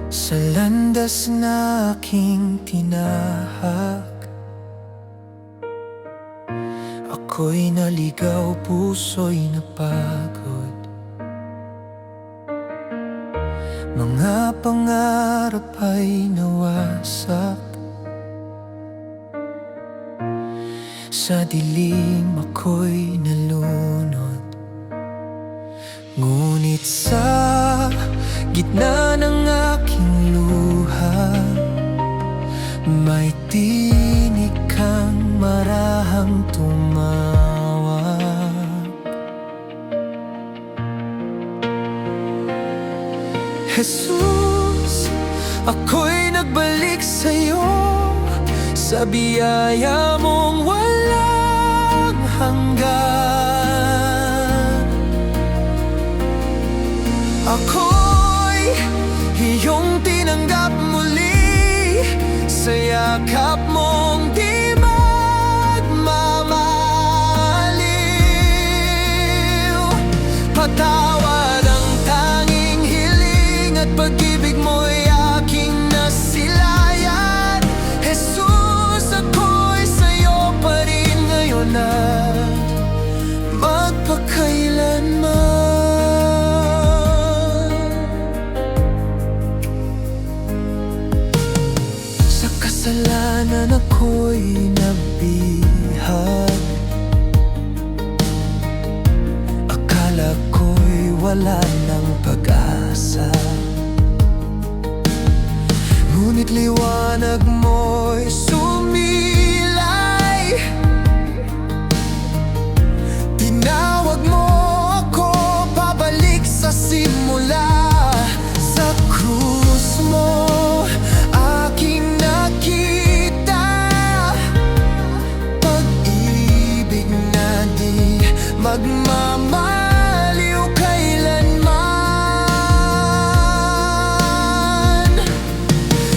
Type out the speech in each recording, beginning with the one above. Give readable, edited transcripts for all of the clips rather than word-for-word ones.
Sa landas na aking tinahak, ako'y naligaw, puso'y napagod. Mga pangarap ay nawasak, sa dilim ako'y nalunod. Ngunit sa gitna ng aking luha, may tinig kang marahang tumawag. Jesus, ako'y nagbalik sa'yo, sa biyaya mong walang hanggan. Ako'y iyong tinanggap muli, sa yakap mong di magmamaliw. Patawad ang tanging hiling at pag-ibig mo'y aking nasilayan. Jesus, ako'y sa'yo pa rin ngayon at magpakailanman. Sa kasalanan ako'y nabihag, akala ko'y wala ng pag-asa. Ngunit liwanag mo'y sumilay, tinawag mo ako pabalik sa simula. Sa krus mo aking nakita pag-ibig na di magmamaliw kailanman.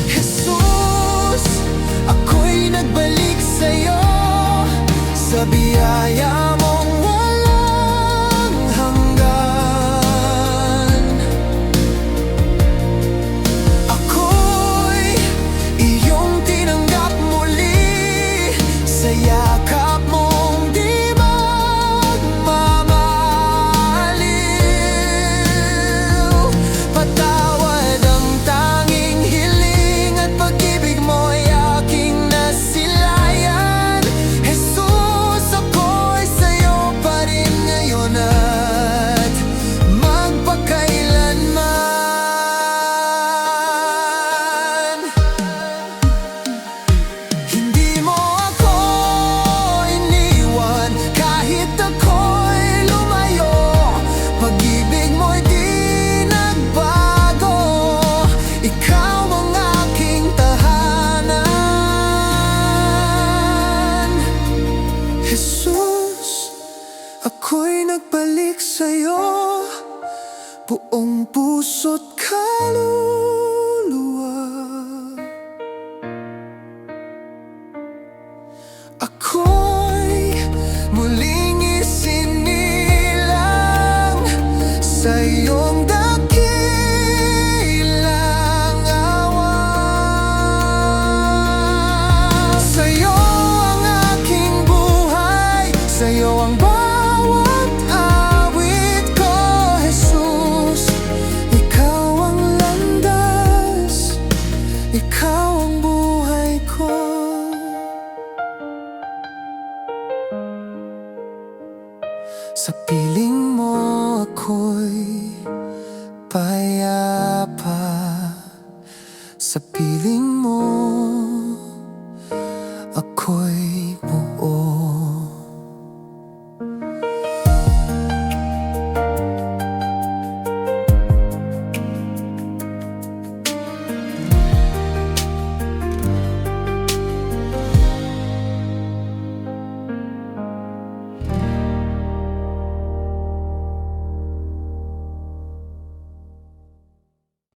Jesus, ako'y nagbalik sa'yo, sa biyaya mong walang hanggan. Ako'y iyong tinanggap muli, sa yakap mong di magmamaliw. Patawad ang tanging hiling at pag-ibig mo'y aking nasilayan. Jesus, ako'y sa'yo pa rin ngayon at magpakailanman. Hindi mo ako iniwan kahit ako'y lumayo. Pag-ibig mo'y di nagbago, ikaw ang aking tahanan. Jesus, ako'y nagbalik sa'yo, buong puso't kaluluwa. Ako'y muling isinilang sa iyong dakilang awa. Sa'yo ang aking buhay, sa'yo ang bawat awit ko. Jesus, ikaw ang landas, ikaw ang buhay ko. Sa piling mo ako'y payapa, sa piling mo